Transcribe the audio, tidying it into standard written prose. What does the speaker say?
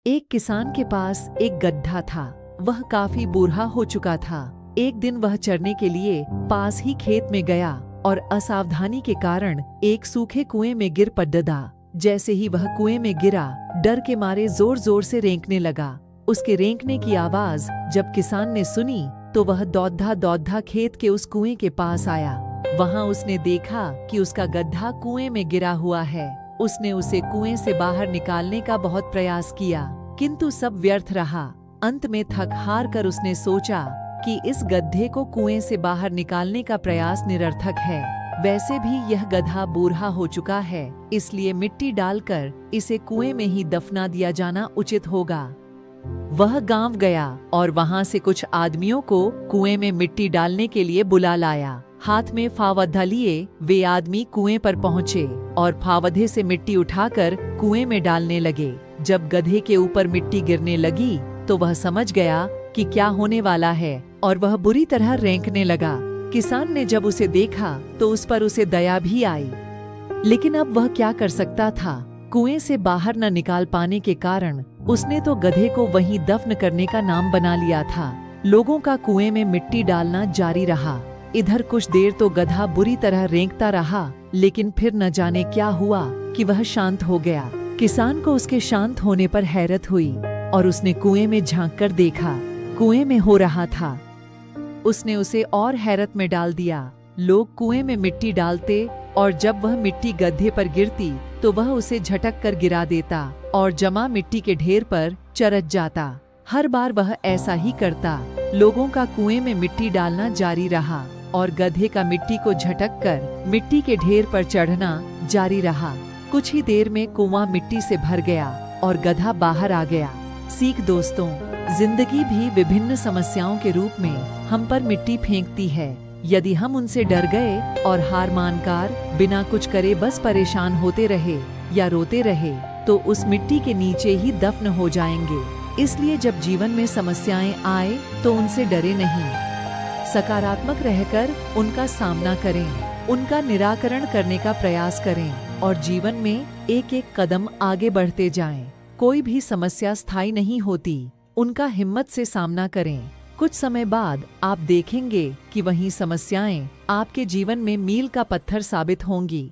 एक किसान के पास एक गड्ढा था। वह काफी बूढ़ा हो चुका था। एक दिन वह चरने के लिए पास ही खेत में गया और असावधानी के कारण एक सूखे कुएं में गिर पड़ा। जैसे ही वह कुएं में गिरा, डर के मारे जोर जोर से रेंकने लगा। उसके रेंकने की आवाज जब किसान ने सुनी तो वह दौड़ा दौड़ा खेत के उस कुएं के पास आया। वहां उसने देखा कि उसका गड्ढा कुएं में गिरा हुआ है। उसने उसे कुएं से बाहर निकालने का बहुत प्रयास किया, किंतु सब व्यर्थ रहा। अंत में थक हार कर उसने सोचा कि इस गड्ढे को कुएं से बाहर निकालने का प्रयास निरर्थक है। वैसे भी यह गधा बूढ़ा हो चुका है, इसलिए मिट्टी डालकर इसे कुएं में ही दफना दिया जाना उचित होगा। वह गांव गया और वहां से कुछ आदमियों को कुएं में मिट्टी डालने के लिए बुला लाया। हाथ में फावड़ा लिए वे आदमी कुएं पर पहुंचे और फावड़े से मिट्टी उठाकर कुएं में डालने लगे। जब गधे के ऊपर मिट्टी गिरने लगी तो वह समझ गया कि क्या होने वाला है और वह बुरी तरह रेंकने लगा। किसान ने जब उसे देखा तो उस पर उसे दया भी आई, लेकिन अब वह क्या कर सकता था। कुएं से बाहर न निकाल पाने के कारण उसने तो गधे को वहीं दफन करने का नाम बना लिया था। लोगों का कुएं में मिट्टी डालना जारी रहा। इधर कुछ देर तो गधा बुरी तरह रेंकता रहा, लेकिन फिर न जाने क्या हुआ कि वह शांत हो गया। किसान को उसके शांत होने पर हैरत हुई और उसने कुएं में झांककर देखा। कुएं में हो रहा था। उसने उसे और हैरत में डाल दिया। लोग कुएं में मिट्टी डालते और जब वह मिट्टी गड्ढे पर गिरती तो वह उसे झटक कर गिरा देता और जमा मिट्टी के ढेर पर चरच जाता। हर बार वह ऐसा ही करता। लोगों का कुएं में मिट्टी डालना जारी रहा और गधे का मिट्टी को झटक कर मिट्टी के ढेर पर चढ़ना जारी रहा। कुछ ही देर में कुआं मिट्टी से भर गया और गधा बाहर आ गया। सीख दोस्तों, जिंदगी भी विभिन्न समस्याओं के रूप में हम पर मिट्टी फेंकती है। यदि हम उनसे डर गए और हार मानकर बिना कुछ करे बस परेशान होते रहे या रोते रहे तो उस मिट्टी के नीचे ही दफन हो जाएंगे। इसलिए जब जीवन में समस्याएं आए तो उनसे डरे नहीं, सकारात्मक रहकर उनका सामना करें, उनका निराकरण करने का प्रयास करें और जीवन में एक एक कदम आगे बढ़ते जाएं। कोई भी समस्या स्थायी नहीं होती, उनका हिम्मत से सामना करें। कुछ समय बाद आप देखेंगे कि वही समस्याएं आपके जीवन में मील का पत्थर साबित होंगी।